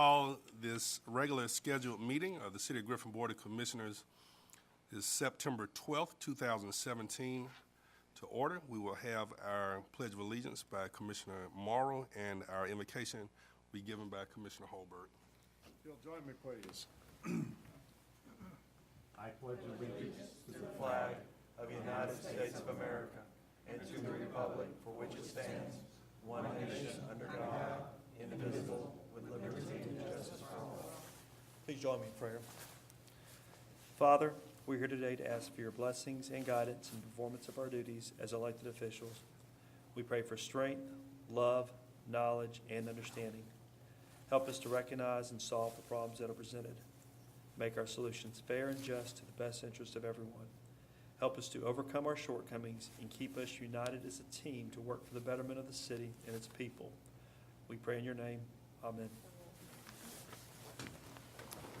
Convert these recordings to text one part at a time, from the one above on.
Call this regular scheduled meeting of the City of Griffin Board of Commissioners is September 12th, 2017 to order. We will have our Pledge of Allegiance by Commissioner Morrow and our invocation will be given by Commissioner Holberg. If you'll join me, please. I pledge allegiance to the flag of the United States of America and to the republic for which it stands, one nation under God, indivisible, with liberty and justice for all. Please join me in prayer. Father, we're here today to ask for your blessings and guidance in performance of our duties as elected officials. We pray for strength, love, knowledge, and understanding. Help us to recognize and solve the problems that are presented. Make our solutions fair and just to the best interest of everyone. Help us to overcome our shortcomings and keep us united as a team to work for the betterment of the city and its people. We pray in your name. Amen.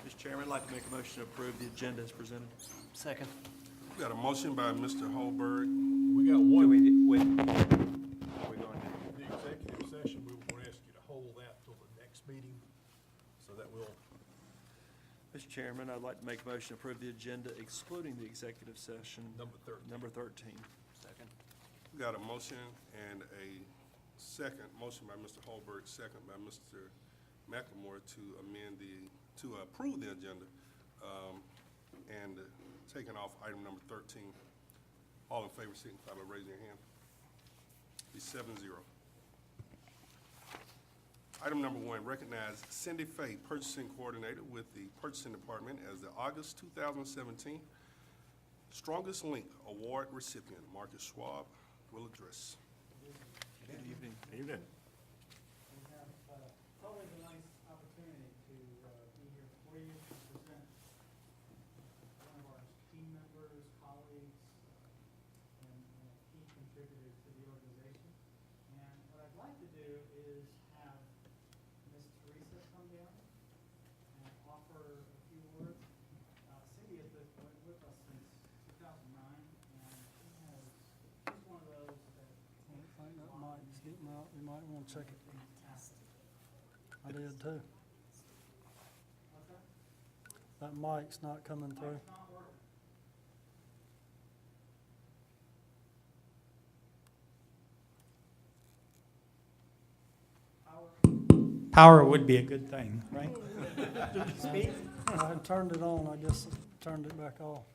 Mr. Chairman, I'd like to make a motion to approve the agenda as presented. Second. We got a motion by Mr. Holberg. We got one. Wait. Are we going to? The executive session, we will ask you to hold that till the next meeting, so that we'll. Mr. Chairman, I'd like to make a motion to approve the agenda excluding the executive session. Number 13. Second. We got a motion and a second, motion by Mr. Holberg, second by Mr. McLemore to approve the agenda, and taking off item number 13. All in favor, signify by raising your hand. Be 7-0. Item number 1, recognize Cindy Fay, Purchasing Coordinator with the Purchasing Department as the August 2017 Strongest Link Award recipient. Marcus Schwab will address. Good evening. Evening. We have always a nice opportunity to be here for you to present one of our team members, colleagues, and a key contributor to the organization. And what I'd like to do is have Ms. Teresa come down and offer a few words. Cindy has been with us since 2009, and she's one of those that I think that mic's getting out. You might want to check it. I did too. That mic's not coming through. Power would be a good thing, right? I had turned it on. I just turned it back off.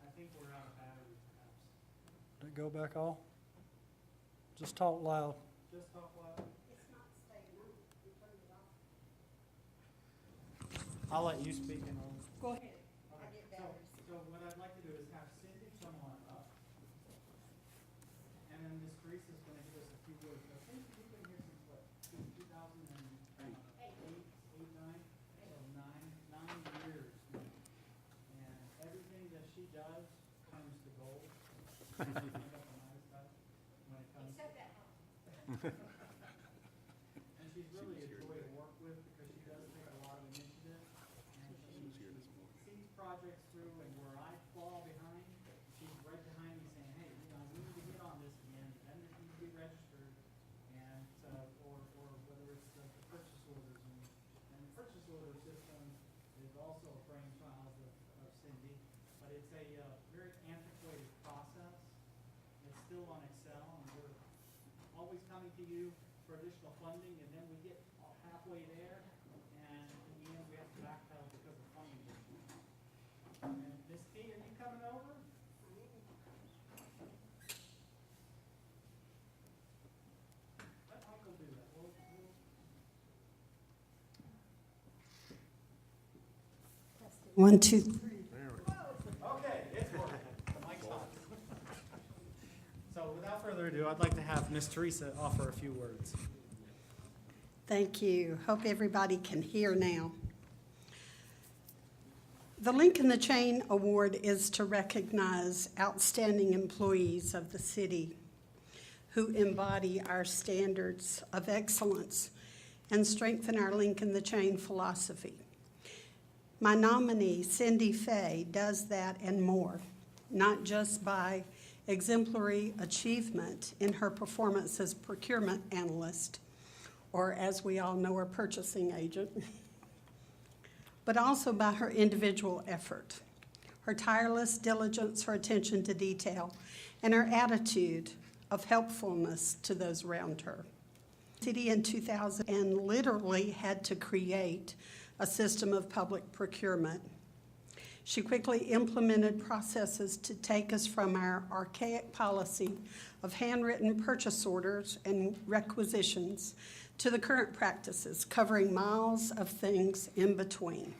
I think we're out of battery, perhaps. Did it go back off? Just talk loud. Just talk loud. I'll let you speak and I'll. Go ahead. Okay, so what I'd like to do is have Cindy come on up. And then Ms. Teresa's gonna give us a few words. So Cindy, you've been here since what, 2008, 9? So 9 years. And everything that she does turns to gold. When it comes Except that house. And she's really a joy to work with because she does take a lot of initiative and she sees projects through, and where I fall behind, she's right behind me saying, hey, we need to get on this again, vendors need to be registered, and, or whether it's the purchase orders. And the purchase order system is also a brainchild of Cindy, but it's a very antiquated process. It's still on Excel, and we're always coming to you for additional funding, and then we get halfway there, and in the end, we have to backpedal because of funding issues. And Ms. T, are you coming over? Let Michael do that. One, two, three. Okay, it's working. The mic's on. So without further ado, I'd like to have Ms. Teresa offer a few words. Thank you. Hope everybody can hear now. The Link in the Chain Award is to recognize outstanding employees of the city who embody our standards of excellence and strengthen our Link in the Chain philosophy. My nominee, Cindy Fay, does that and more, not just by exemplary achievement in her performance as procurement analyst, or as we all know, her purchasing agent, but also by her individual effort, her tireless diligence, her attention to detail, and her attitude of helpfulness to those around her. The city in 2000 and literally had to create a system of public procurement. She quickly implemented processes to take us from our archaic policy of handwritten purchase orders and requisitions to the current practices, covering miles of things in between.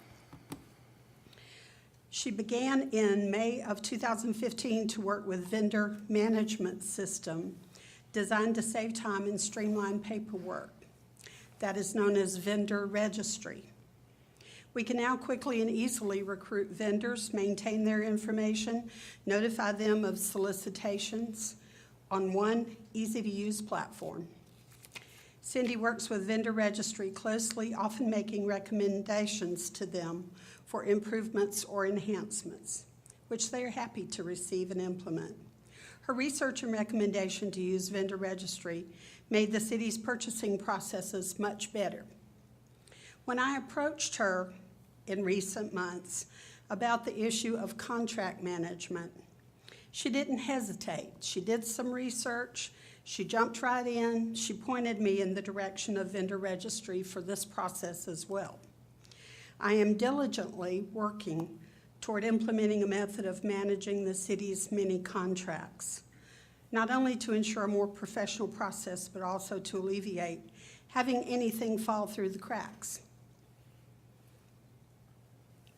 She began in May of 2015 to work with vendor management system designed to save time and streamline paperwork. That is known as vendor registry. We can now quickly and easily recruit vendors, maintain their information, notify them of solicitations on one easy-to-use platform. Cindy works with vendor registry closely, often making recommendations to them for improvements or enhancements, which they are happy to receive and implement. Her research and recommendation to use vendor registry made the city's purchasing processes much better. When I approached her in recent months about the issue of contract management, she didn't hesitate. She did some research. She jumped right in. She pointed me in the direction of vendor registry for this process as well. I am diligently working toward implementing a method of managing the city's many contracts, not only to ensure a more professional process, but also to alleviate having anything fall through the cracks.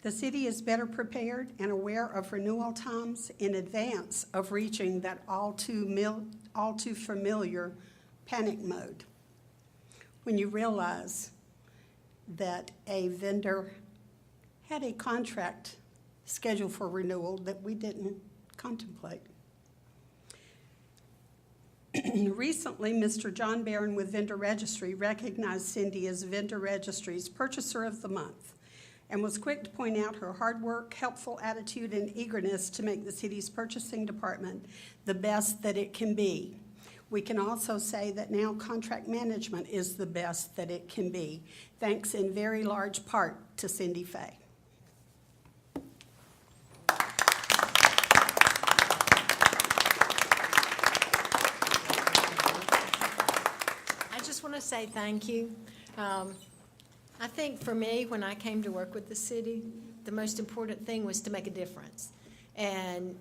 The city is better prepared and aware of renewal times in advance of reaching that all too familiar panic mode when you realize that a vendor had a contract scheduled for renewal that we didn't contemplate. Recently, Mr. John Barron with Vendor Registry recognized Cindy as Vendor Registry's Purchaser of the Month and was quick to point out her hard work, helpful attitude, and eagerness to make the city's purchasing department the best that it can be. We can also say that now contract management is the best that it can be, thanks in very large part to Cindy Fay. I just want to say thank you. I think for me, when I came to work with the city, the most important thing was to make a difference. And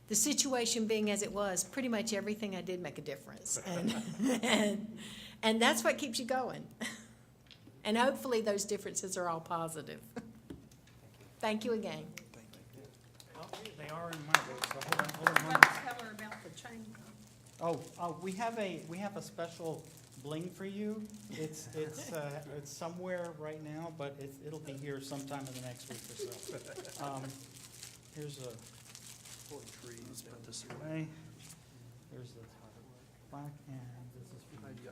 the situation being as it was, pretty much everything I did make a difference. And that's what keeps you going. And hopefully those differences are all positive. Thank you again. They are in my book, so hold on. Tell her about the chain. Oh, we have a special bling for you. It's somewhere right now, but it'll be here sometime in the next week or so. Here's a trees, put this away. There's the plaque, and this is for you.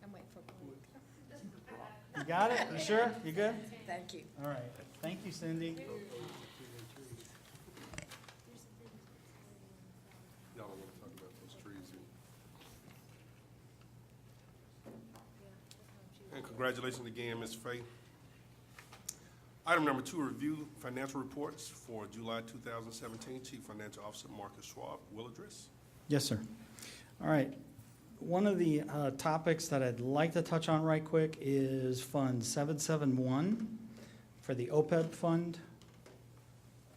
I'm waiting for You got it? You sure? You good? Thank you. All right. Thank you, Cindy. Y'all don't want to talk about those trees. And congratulations again, Ms. Fay. Item number 2, review financial reports for July 2017. Chief Financial Officer Marcus Schwab will address. Yes, sir. All right. One of the topics that I'd like to touch on right quick is Fund 771 for the OPEB fund.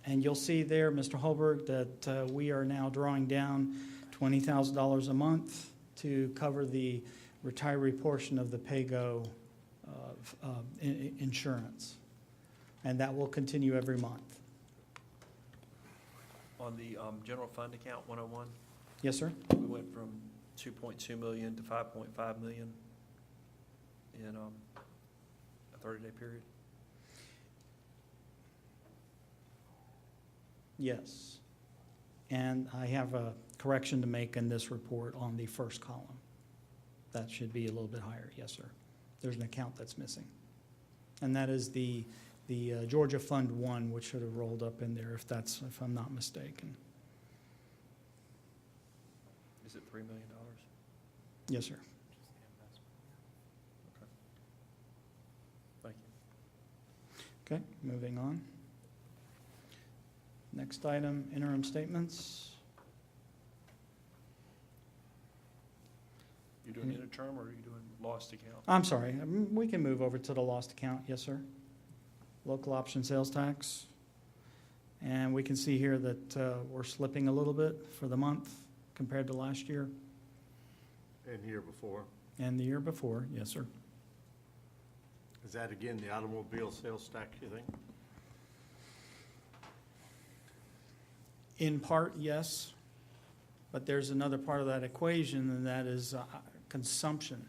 And you'll see there, Mr. Holberg, that we are now drawing down $20,000 a month to cover the retiree portion of the PAYGO insurance. And that will continue every month. On the general fund account 101, Yes, sir? we went from 2.2 million to 5.5 million in a 30-day period. Yes. And I have a correction to make in this report on the first column. that should be a little bit higher, yes, sir. There's an account that's missing. And that is the Georgia Fund 1, which should have rolled up in there if I'm not mistaken. Is it $3 million? Yes, sir. Okay. Thank you. Okay, moving on. Next item, interim statements. You doing interim, or are you doing lost account? I'm sorry, we can move over to the lost account, yes, sir. Local option sales tax. And we can see here that we're slipping a little bit for the month compared to last year And year before. and the year before, yes, sir. Is that again the automobile sales tax, you think? In part, yes, but there's another part of that equation, and that is consumption,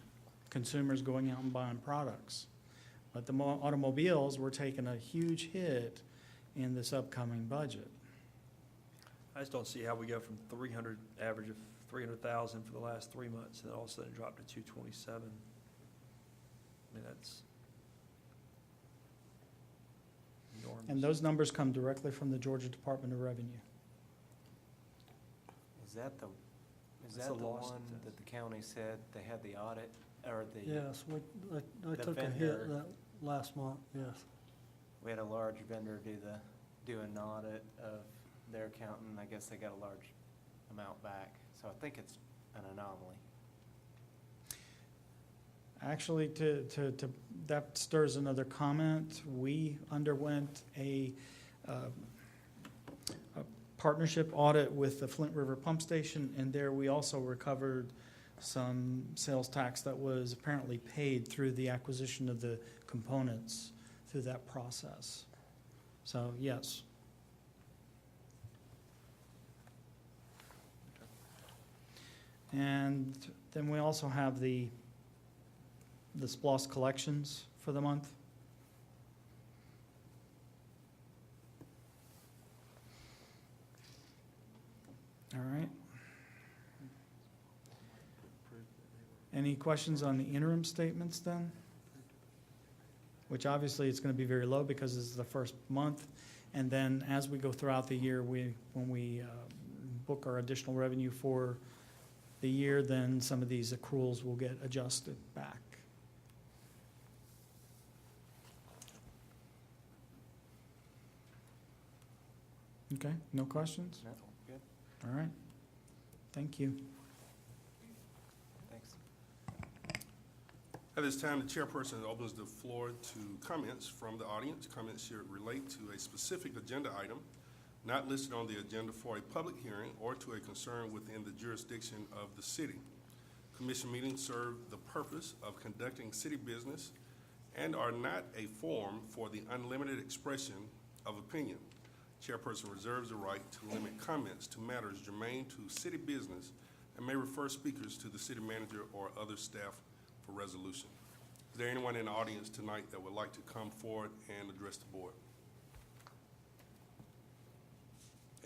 consumers going out and buying products. But the automobiles, we're taking a huge hit in this upcoming budget. I just don't see how we go from 300, average of 300,000 for the last 3 months, and then all of a sudden drop to 227. I mean, that's enormous. And those numbers come directly from the Georgia Department of Revenue. Is that the That's a lost one test. that the county said they had the audit, or the, Yes, I The took a hit vendor. that last month, yes. we had a large vendor do an audit of their accountant, I guess they got a large amount back, so I think it's an anomaly. Actually, that stirs another comment. We underwent a partnership audit with the Flint River Pump Station, and there we also recovered some sales tax that was apparently paid through the acquisition of the components through that process. So, yes. And then we also have the SPLOST collections for the month. All right. Any questions on the interim statements then? Which obviously it's going to be very low because this is the first month. And then as we go throughout the year, when we book our additional revenue for the year, then some of these accruals will get adjusted back. Okay, no questions? No, good, All right. Thank you. thanks. At this time, the chairperson opens the floor to comments from the audience. Comments should relate to a specific agenda item not listed on the agenda for a public hearing or to a concern within the jurisdiction of the city. Commission meetings serve the purpose of conducting city business and are not a forum for the unlimited expression of opinion. Chairperson reserves the right to limit comments to matters germane to city business and may refer speakers to the city manager or other staff for resolution. Is there anyone in the audience tonight that would like to come forward and address the board?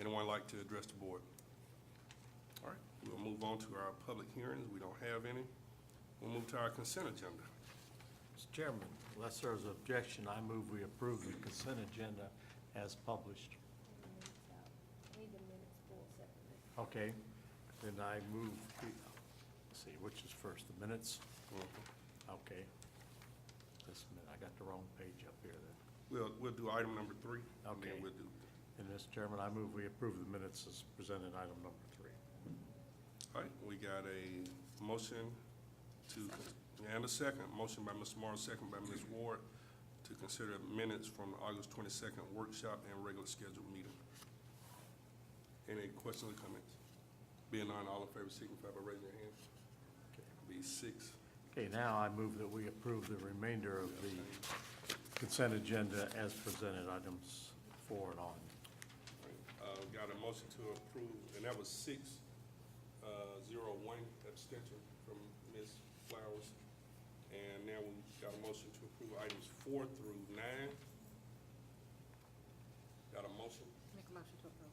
Anyone like to address the board? All right, we'll move on to our public hearings. We don't have any. We'll move to our consent agenda. Mr. Chairman, unless there's an objection, I move we approve the consent agenda as published. Okay, then I move, let's see, which is first, the minutes? Okay. This minute, I got the wrong page up here then. We'll do item number 3. And Okay. then we'll do, And Mr. Chairman, I move we approve the minutes as presented, item number 3. all right, we got a motion and a second. Motion by Mr. Morrow, second by Ms. Ward, to consider minutes from the August 22nd workshop and regular scheduled meeting. Any questions or comments? Being none, all in favor signify by raising your hand. Be 6. Okay, now I move that we approve the remainder of the consent agenda as presented, items 4 and on. Got a motion to approve, and that was 6-0-1 abstention from Ms. Flowers. And now we got a motion to approve items 4 through 9. Got a motion? Make a motion to approve.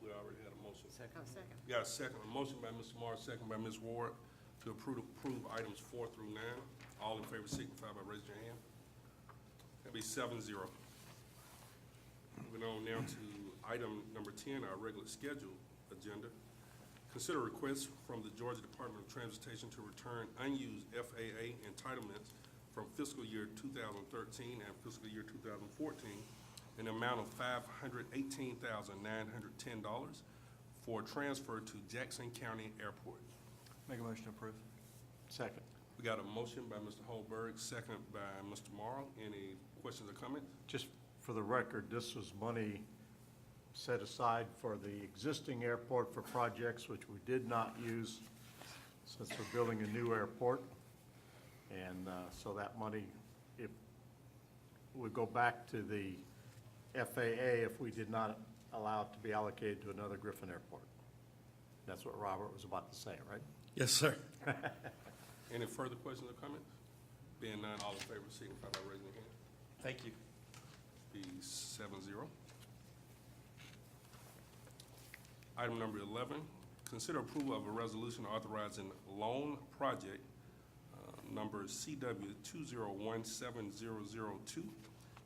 We already had a motion. Second. Got a second, a motion by Mr. Morris, second by Ms. Ward, to approve items 4 through 9. All in favor signify by raising your hand. That'd be 7-0. Moving on now to item number 10, our regular scheduled agenda. Consider requests from the Georgia Department of Transportation to return unused FAA entitlements from fiscal year 2013 and fiscal year 2014 in the amount of $518,910 for transfer to Jackson County Airport. Make a motion to approve. Second. We got a motion by Mr. Holberg, second by Mr. Morrow. Any questions or comments? Just for the record, this was money set aside for the existing airport for projects which we did not use since we're building a new airport. And so that money, it would go back to the FAA if we did not allow it to be allocated to another Griffin airport. That's what Robert was about to say, right? Yes, sir. Any further questions or comments? Being none, all in favor signify by raising your hand. Thank you. Be 7-0. Item number 11, consider approval of a resolution authorizing loan project number CW 2017002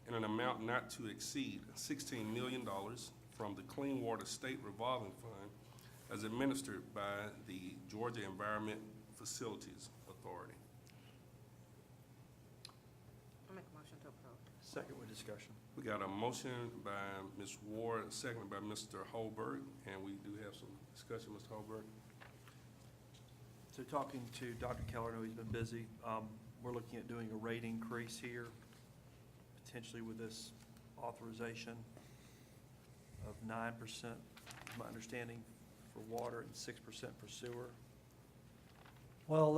in an amount not to exceed $16 million from the Clean Water State Revolving Fund as administered by the Georgia Environment Facilities Authority. I'll make a motion to approve. Second with discussion. We got a motion by Ms. Ward, seconded by Mr. Holberg, and we do have some discussion, Mr. Holberg. So talking to Dr. Keller, I know he's been busy. We're looking at doing a rate increase here, potentially with this authorization of 9%, is my understanding, for water and 6% for sewer. Well,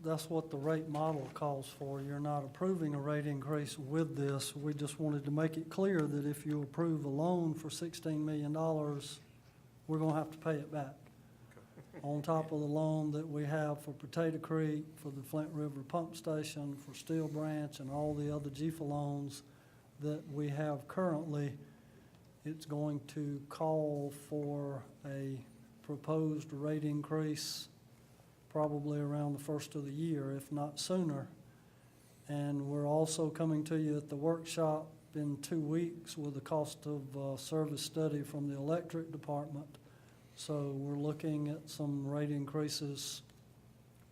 that's what the rate model calls for. You're not approving a rate increase with this. We just wanted to make it clear that if you approve a loan for $16 million, we're gonna have to pay it back. On top of the loan that we have for Potato Creek, for the Flint River Pump Station, for Steel Branch, and all the other GFA loans that we have currently, it's going to call for a proposed rate increase probably around the first of the year, if not sooner. And we're also coming to you at the workshop in 2 weeks with a cost of service study from the electric department. So we're looking at some rate increases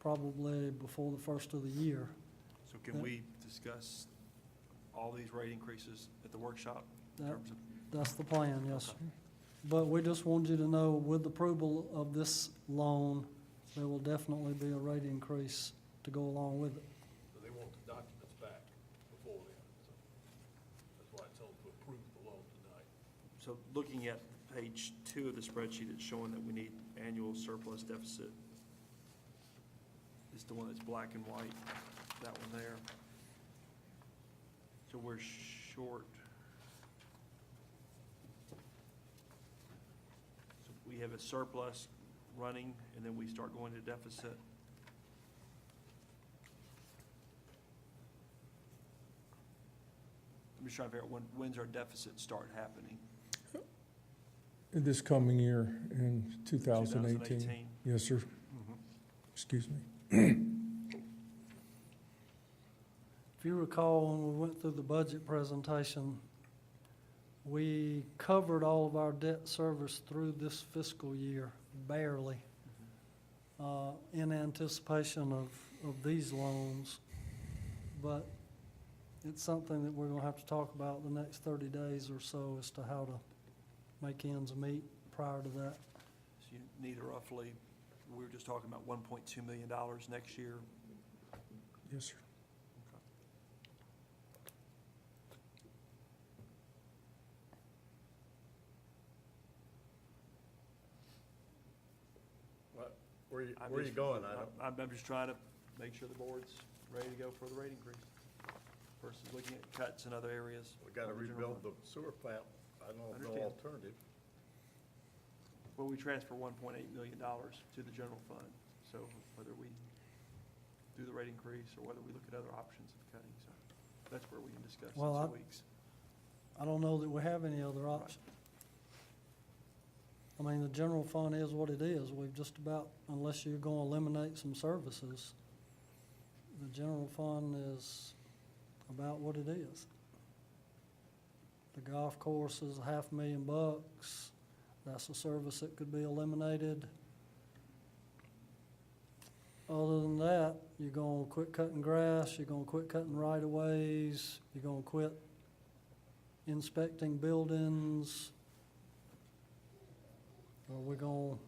probably before the first of the year. So can we discuss all these rate increases at the workshop in That- terms of? That's the plan, yes, sir. But we just wanted you to know, with approval of this loan, there will definitely be a rate increase to go along with it. So they want the documents back before then, so that's why I told them to approve the loan tonight. So looking at page 2 of the spreadsheet, it's showing that we need annual surplus deficit. It's the one that's black and white, that one there. So we're short. So we have a surplus running, and then we start going to deficit. I'm just trying to figure out when's our deficit start happening? This coming year in 2018. 2018. Yes, sir. Mhm. Excuse me. If you recall, when we went through the budget presentation, we covered all of our debt service through this fiscal year, barely, in anticipation of these loans. But it's something that we're gonna have to talk about the next 30 days or so as to how to make ends meet prior to that. So you need roughly, we were just talking about $1.2 million next year. Yes, sir. Where are you going? I don't. I'm just trying to make sure the board's ready to go for the rate increase versus looking at cuts in other areas. We got to of the general rebuild the sewer plant. I know of no Understand. alternative. Well, we transfer $1.8 million to the general fund, so whether we do the rate increase or whether we look at other options of cutting, so that's where we can discuss in Well, 2 weeks. I don't know that we have any other option. I mean, the general fund is what it is. We've just about, unless you're gonna eliminate some services, the general fund is about what it is. The golf course is $500,000. That's a service that could be eliminated. Other than that, you're gonna quit cutting grass, you're gonna quit cutting right-of-ways, you're gonna quit inspecting buildings. Or we're gonna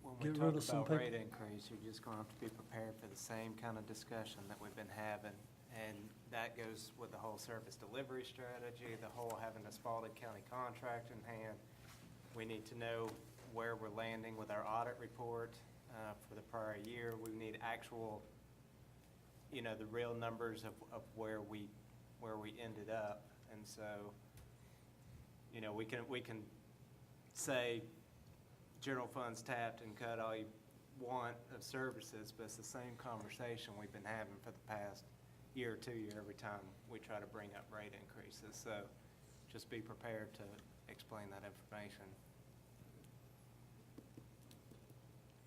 When we get rid talk of some about people. rate increase, you're just gonna have to be prepared for the same kind of discussion that we've been having. And that goes with the whole service delivery strategy, the whole having a Spalding County contract in hand. We need to know where we're landing with our audit report for the prior year. We need actual, you know, the real numbers of where we ended up. And so, you know, we can say general funds tapped and cut all you want of services, but it's the same conversation we've been having for the past year or 2 years every time we try to bring up rate increases. So just be prepared to explain that information.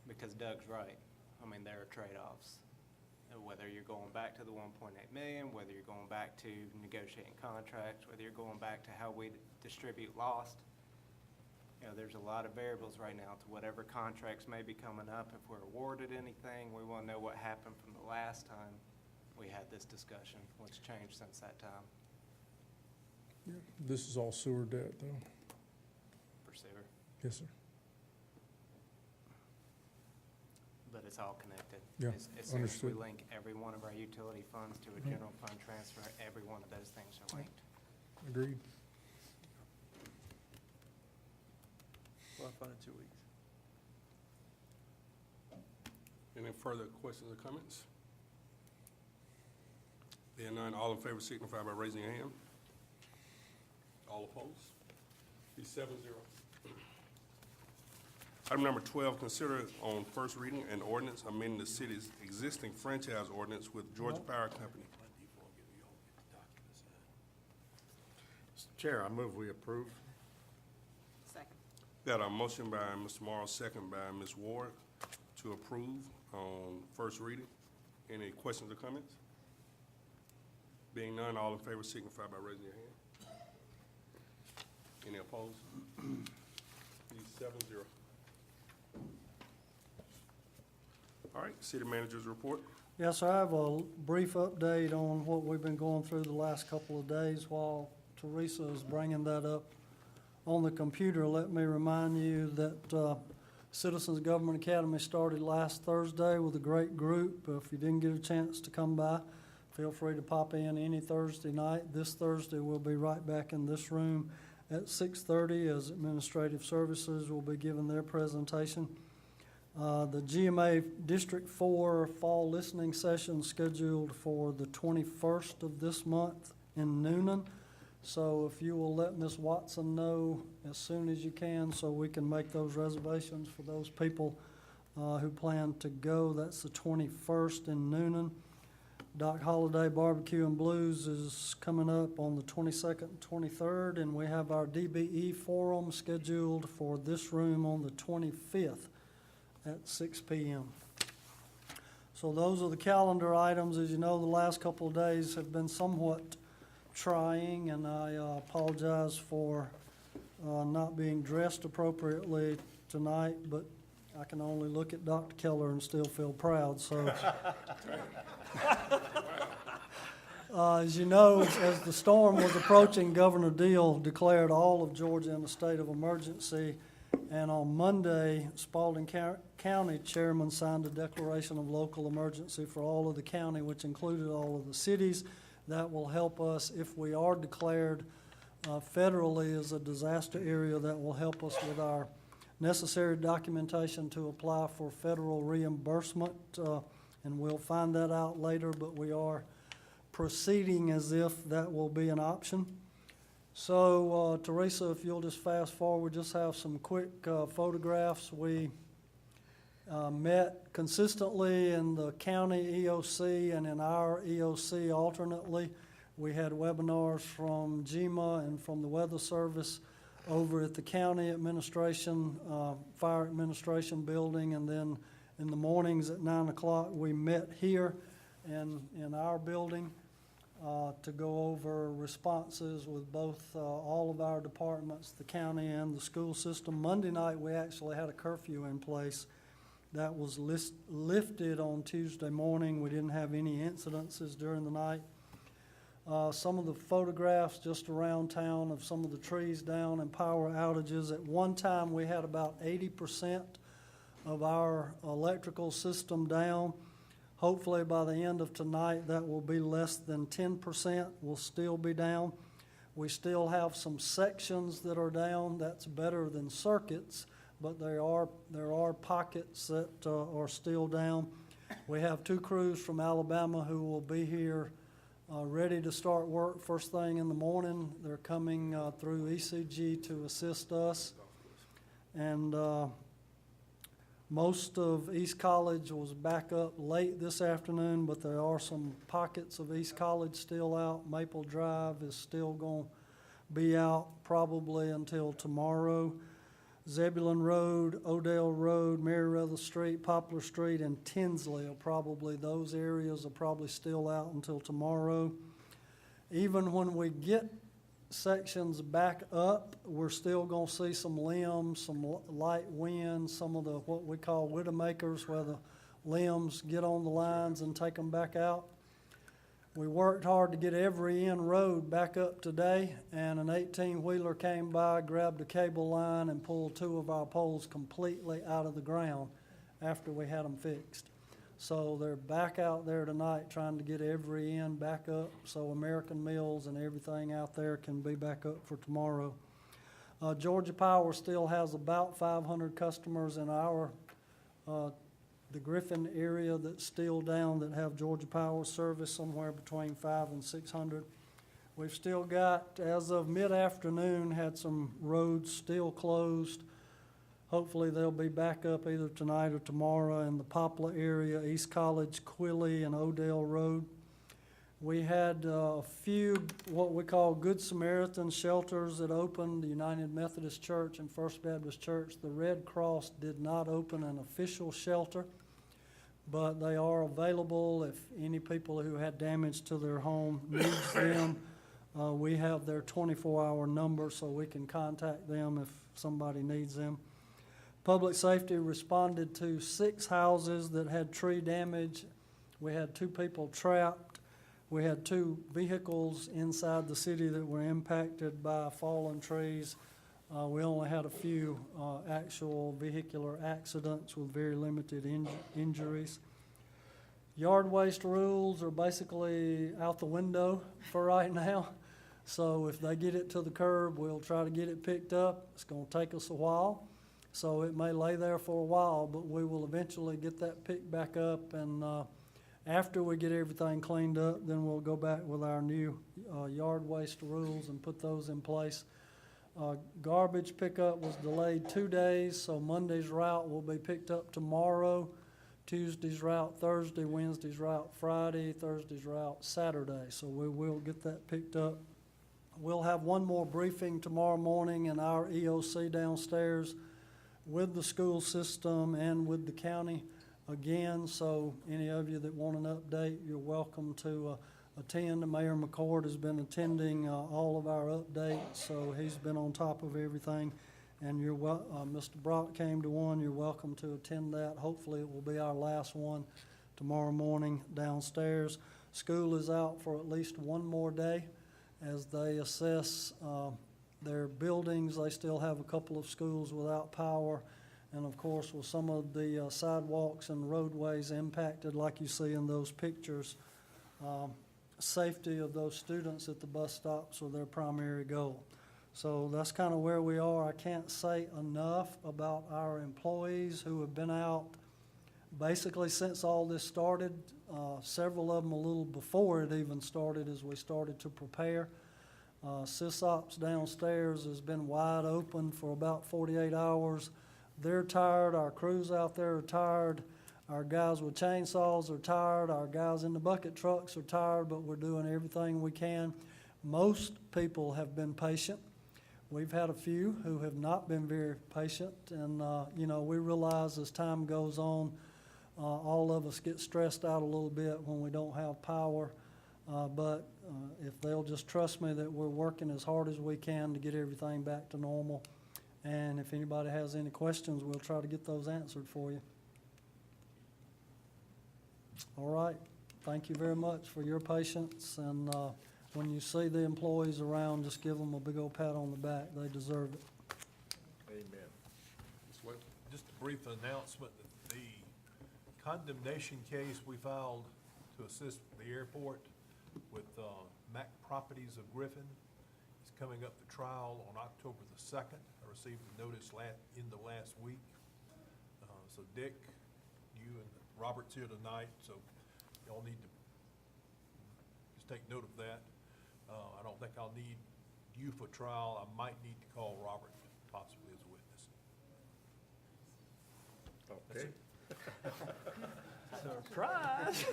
Because Doug's right. I mean, there are trade-offs. Whether you're going back to the 1.8 million, whether you're going back to negotiating contracts, whether you're going back to how we distribute lost. You know, there's a lot of variables right now to whatever contracts may be coming up. If we're awarded anything, we want to know what happened from the last time we had this discussion, what's changed since that time Yeah, this is all sewer debt, though. for sewer. Yes, sir. But it's all connected. Yeah, As soon as we understood. link every one of our utility funds to a general fund transfer, every one of those things are linked. Agreed. We'll have fun in 2 weeks. Any further questions or comments? Being none, all in favor signify by raising your hand. All opposed? Be 7-0. Item number 12, consider on first reading an ordinance amending the city's existing franchise ordinance with Georgia Power Company. Mr. Chair, I move we approve. Second. Got a motion by Mr. Morrow, second by Ms. Ward to approve on first reading. Any questions or comments? Being none, all in favor signify by raising your hand. Any opposed? Be 7-0. All right, city manager's report. Yes, sir, I have a brief update on what we've been going through the last couple of days while Teresa is bringing that up on the computer. Let me remind you that Citizens Government Academy started last Thursday with a great group. If you didn't get a chance to come by, feel free to pop in any Thursday night. This Thursday, we'll be right back in this room at 6:30 as Administrative Services will be giving their presentation. The GMA District 4 Fall Listening Session scheduled for the 21st of this month in Noonan. So if you will let Ms. Watson know as soon as you can so we can make those reservations for those people who plan to go. That's the 21st in Noonan. Doc Holliday Barbecue and Blues is coming up on the 22nd and 23rd, and we have our DBE Forum scheduled for this room on the 25th at 6 p.m. So those are the calendar items. As you know, the last couple of days have been somewhat trying, and I apologize for not being dressed appropriately tonight, but I can only look at Dr. Keller and still feel proud, so. As you know, as the storm was approaching, Governor Deal declared all of Georgia in a state of emergency. And on Monday, Spalding County Chairman signed a declaration of local emergency for all of the county, which included all of the cities. That will help us if we are declared federally as a disaster area. That will help us with our necessary documentation to apply for federal reimbursement. And we'll find that out later, but we are proceeding as if that will be an option. So, Teresa, if you'll just fast forward, just have some quick photographs. We met consistently in the county EOC and in our EOC alternately. We had webinars from GEMA and from the Weather Service over at the county administration, fire administration building, and then in the mornings at 9 o'clock, we met here in our building to go over responses with both all of our departments, the county and the school system. Monday night, we actually had a curfew in place. That was lifted on Tuesday morning. We didn't have any incidences during the night. Some of the photographs just around town of some of the trees down and power outages. At one time, we had about 80% of our electrical system down. Hopefully, by the end of tonight, that will be less than 10%, will still be down. We still have some sections that are down. That's better than circuits, but there are pockets that are still down. We have 2 crews from Alabama who will be here ready to start work first thing in the morning. They're coming through ECG to assist us. And most of East College was back up late this afternoon, but there are some pockets of East College still out. Maple Drive is still going to be out probably until tomorrow. Zebulon Road, Odell Road, Meriwether Street, Poplar Street, and Tinsley are probably, those areas are probably still out until tomorrow. Even when we get sections back up, we're still going to see some limbs, some light wind, some of the what we call widowmakers, where the limbs get on the lines and take them back out. We worked hard to get every end road back up today, and an 18-wheeler came by, grabbed a cable line, and pulled 2 of our poles completely out of the ground after we had them fixed. So they're back out there tonight trying to get every end back up so American Mills and everything out there can be back up for tomorrow. Georgia Power still has about 500 customers in our the Griffin area that's still down that have Georgia Power service, somewhere between 500 and 600. We've still got, as of mid-afternoon, had some roads still closed. Hopefully they'll be back up either tonight or tomorrow in the Poplar area, East College, Quilly, and Odell Road. We had a few what we call Good Samaritan shelters that opened, the United Methodist Church and First Baptist Church. The Red Cross did not open an official shelter, but they are available if any people who had damage to their home needs them. We have their 24-hour number, so we can contact them if somebody needs them. Public Safety responded to 6 houses that had tree damage. We had 2 people trapped. We had 2 vehicles inside the city that were impacted by fallen trees. We only had a few actual vehicular accidents with very limited injuries. Yard waste rules are basically out the window for right now. So if they get it to the curb, we'll try to get it picked up. It's going to take us a while. So it may lay there for a while, but we will eventually get that picked back up. And after we get everything cleaned up, then we'll go back with our new yard waste rules and put those in place. Garbage pickup was delayed 2 days, so Monday's route will be picked up tomorrow. Tuesday's route Thursday, Wednesday's route Friday, Thursday's route Saturday. So we will get that picked up. We'll have one more briefing tomorrow morning in our EOC downstairs with the school system and with the county again. So any of you that want an update, you're welcome to attend. Mayor McCord has been attending all of our updates, so he's been on top of everything. And Mr. Brock came to one. You're welcome to attend that. Hopefully it will be our last one tomorrow morning downstairs. School is out for at least one more day as they assess their buildings. They still have a couple of schools without power. And of course, with some of the sidewalks and roadways impacted, like you see in those pictures, safety of those students at the bus stops are their primary goal. So that's kind of where we are. I can't say enough about our employees who have been out basically since all this started, several of them a little before it even started as we started to prepare. SysOps downstairs has been wide open for about 48 hours. They're tired. Our crews out there are tired. Our guys with chainsaws are tired. Our guys in the bucket trucks are tired, but we're doing everything we can. Most people have been patient. we've had a few who have not been very patient, and, you know, we realize as time goes on, all of us get stressed out a little bit when we don't have power. But if they'll just trust me that we're working as hard as we can to get everything back to normal. And if anybody has any questions, we'll try to get those answered for you. All right. Thank you very much for your patience. And when you see the employees around, just give them a big old pat on the back. They deserve it. Amen. Mr. Wade? Just a brief announcement that the condemnation case we filed to assist the airport with Mac Properties of Griffin is coming up for trial on October the 2nd. I received a notice in the last week. So Dick, you and Robert's here tonight, so y'all need to just take note of that. I don't think I'll need you for trial. I might need to call Robert possibly as a witness. Okay. Surprise!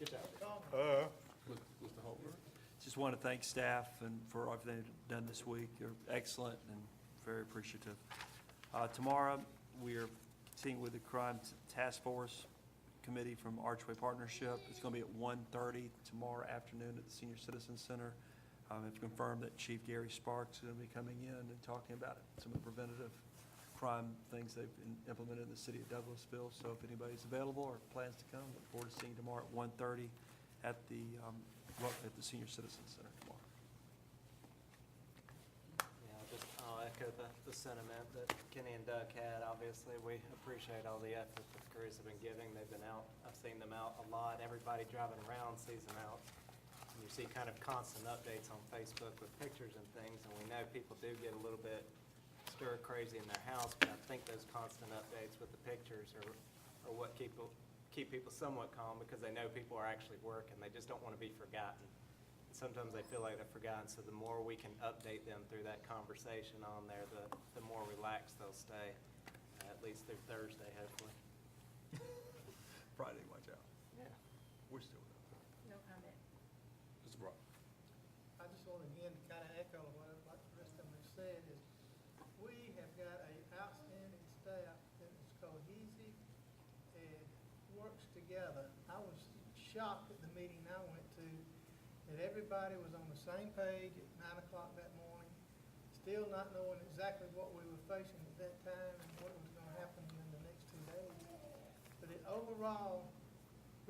Mr. Holbert? Just want to thank staff and for everything they've done this week. They're excellent and very appreciative. Tomorrow, we are continuing with the Crime Task Force Committee from Archway Partnership. It's going to be at 1:30 tomorrow afternoon at the Senior Citizen Center. I've confirmed that Chief Gary Sparks is going to be coming in and talking about some of the preventative crime things they've implemented in the city of Douglasville. So if anybody's available or plans to come, look forward to seeing you tomorrow at 1:30 at the Senior Citizen Center tomorrow. Yeah, I'll echo the sentiment that Kenny and Doug had. Obviously, we appreciate all the effort that the crews have been giving. They've been out, I've seen them out a lot. Everybody driving around sees them out. And you see kind of constant updates on Facebook with pictures and things, and we know people do get a little bit stir crazy in their house, but I think those constant updates with the pictures are what keep people somewhat calm, because they know people are actually working. They just don't want to be forgotten. Sometimes they feel like they're forgotten, so the more we can update them through that conversation on there, the more relaxed they'll stay, at least through Thursday, hopefully. Friday, watch out. Yeah. We're still No comment. Mr. Brock? I just want again to kind of echo what the rest of them have said is, we have got an outstanding staff that is cohesive and works together. I was shocked at the meeting I went to that everybody was on the same page at 9 o'clock that morning, still not knowing exactly what we were facing at that time and what was going to happen in the next 2 days. But overall,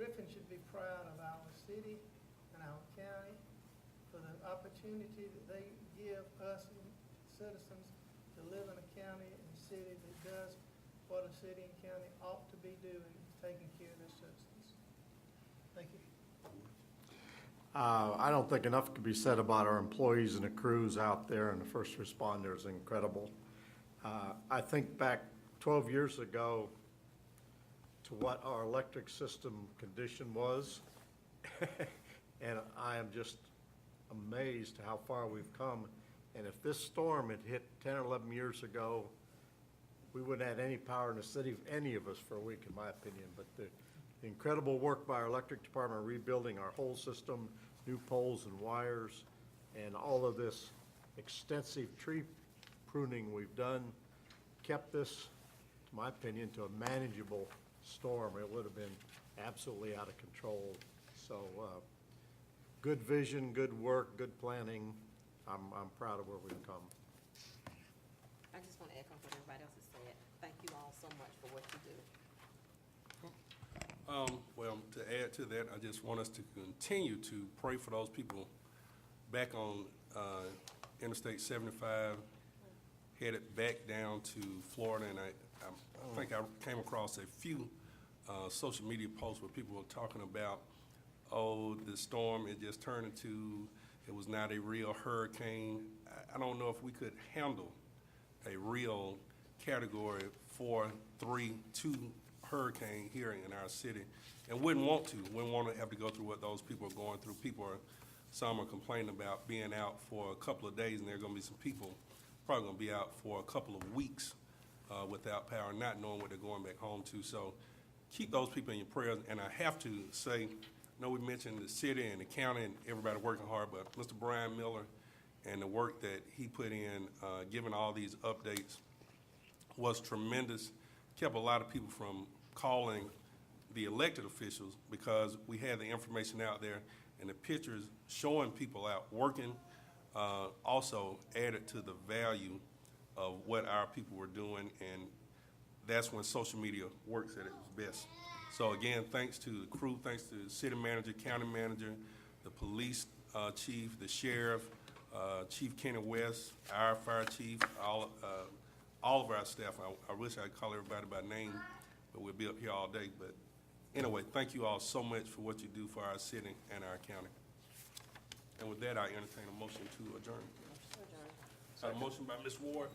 Griffin should be proud of our city and our county for the opportunity that they give us citizens to live in a county and city that does what a city and county ought to be doing, taking care of their citizens. Thank you. I don't think enough could be said about our employees and the crews out there and the first responders. Incredible. I think back 12 years ago to what our electric system condition was, and I am just amazed how far we've come. And if this storm had hit 10 or 11 years ago, we wouldn't have had any power in the city, any of us, for a week, in my opinion. But the incredible work by our electric department rebuilding our whole system, new poles and wires, and all of this extensive tree pruning we've done, kept this, to my opinion, to a manageable storm. It would have been absolutely out of control. So good vision, good work, good planning. I'm proud of where we've come. I just want to echo what everybody else has said. Thank you all so much for what you do. Well, to add to that, I just want us to continue to pray for those people back on Interstate 75, headed back down to Florida. And I think I came across a few social media posts where people were talking about, oh, the storm, it just turned into, it was not a real hurricane. I don't know if we could handle a real Category 4, 3, 2 hurricane here in our city, and wouldn't want to have to go through what those people are going through. Some are complaining about being out for a couple of days, and there are going to be some people probably going to be out for a couple of weeks without power, not knowing what they're going back home to. So keep those people in your prayers. And I have to say, I know we mentioned the city and the county and everybody working hard, but Mr. Brian Miller and the work that he put in, giving all these updates was tremendous. Kept a lot of people from calling the elected officials because we had the information out there and the pictures showing people out working also added to the value of what our people were doing, and that's when social media works at its best. So again, thanks to the crew, thanks to the city manager, county manager, the police chief, the sheriff, Chief Kenny West, our fire chief, all of our staff. I wish I could call everybody by name, but we'll be up here all day. But anyway, thank you all so much for what you do for our city and our county. And with that, I entertain a motion to adjourn. A motion by Ms. Ward,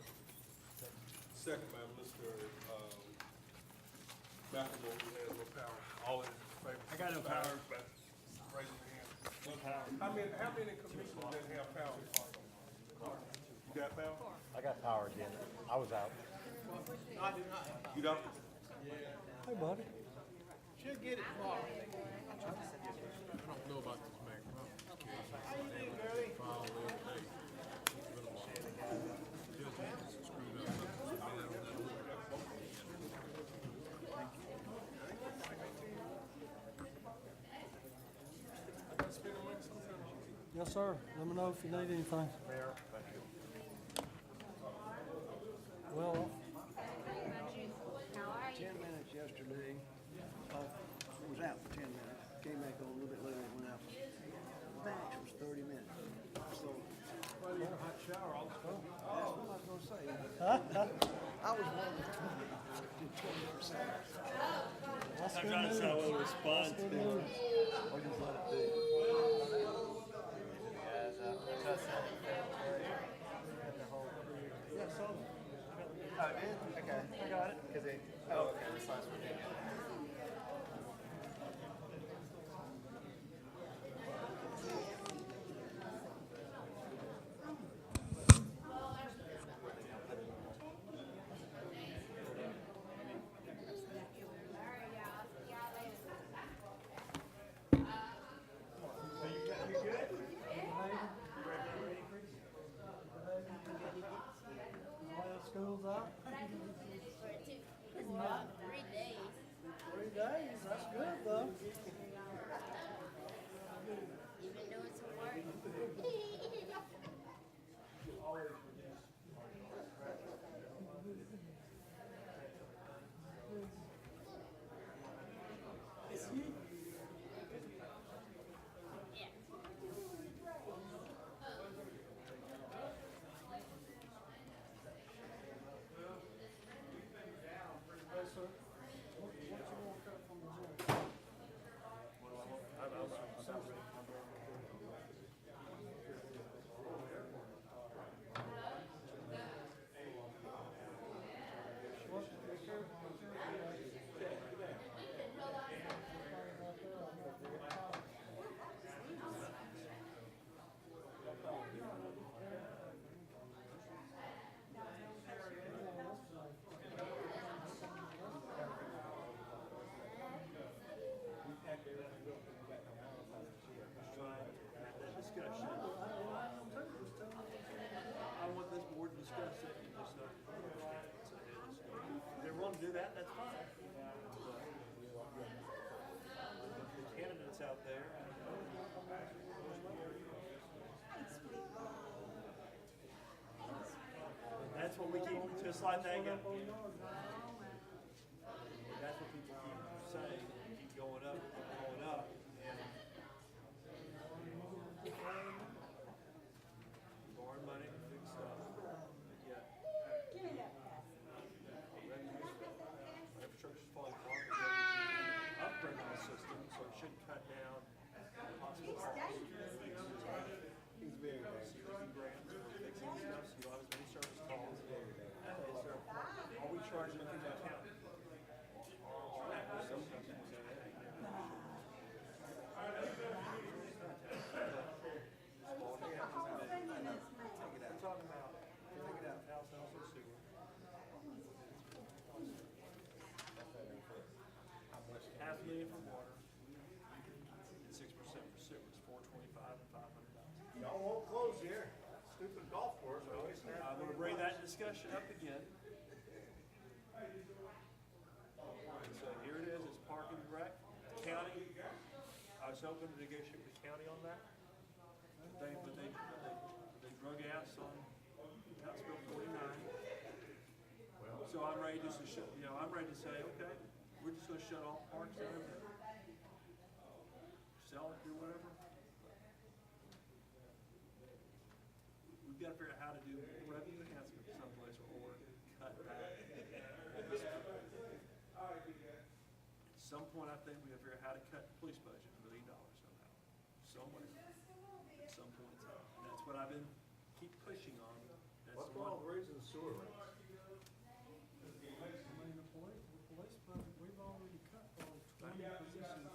second by Mr. McLemore, who has no power. All in favor? I got no power. Raise your hand. No power. How many commissioners that have power? You got power? I got power again. I was out. You don't? Hey, buddy. Should get it tomorrow. Yes, sir. Let me know if you need anything. Mayor, thank you. Well, 10 minutes yesterday. Was out for 10 minutes. Came back on a little bit later and went out. Max was 30 minutes. So, Well, you're in a hot shower all the time. that's what I was gonna say. I was one of the 20%. that's good news. That's good news. I just let it be. Yeah, so. Oh, it did? Okay, I got it. Cause it, oh, okay, this last one. School's out? 3 days, that's good though. Do that, that's fine. The candidates out there. That's what we keep, just like that guy. That's what people keep saying, keep going up, and borrowing money to fix stuff, yet. Infrastructure's falling apart, upgrade the system, so it should cut down possible. He's very nice. Grants for fixing stuff, so you don't have as many service calls. Okay, sir. Are we charging discussion up again. So here it is, it's parking and rec, county, I was hoping to negotiate with the county on that. But they drug ass on House Bill 49. So I'm ready just to shut, I'm ready to say, okay, we're just gonna shut off parks and everything. Sell it, do whatever. We've got to figure out how to do revenue enhancement someplace or cut back. At some point, I think we have to figure out how to cut the police budget $1 million somehow, somewhere, at some point in time. And that's what I've been, keep pushing on. That's What's one. wrong with raising the sewer rates? I mean, the police budget, we've already cut those 20 positions.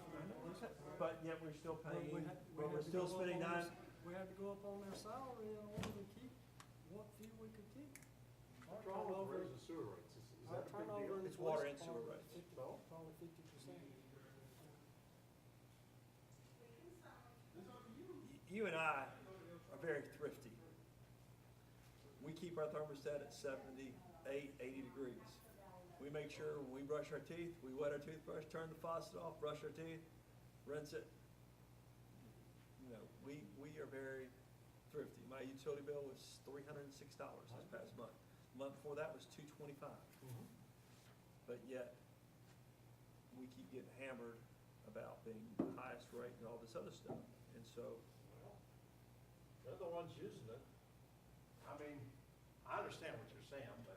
But yet we're still But we paying, had- we but had we're to still go up spending on nine. their- We had to go up on their salary in order to keep what few we could keep. Our What's wrong with turnover- raising sewer rates? Is our that a big turnover deal? in the It's water police and sewer department rates. is probably 50%. You and I are very thrifty. We keep our thermostat at 78, 80 degrees. We make sure when we brush our teeth, we wet our toothbrush, turn the faucet off, brush our teeth, rinse it. We are very thrifty. My utility bill was $306 this past month. The month before that was $225. But yet, we keep getting hammered about being the highest rate and all this other stuff. And so, They're the ones using it. I mean, I understand what you're saying, but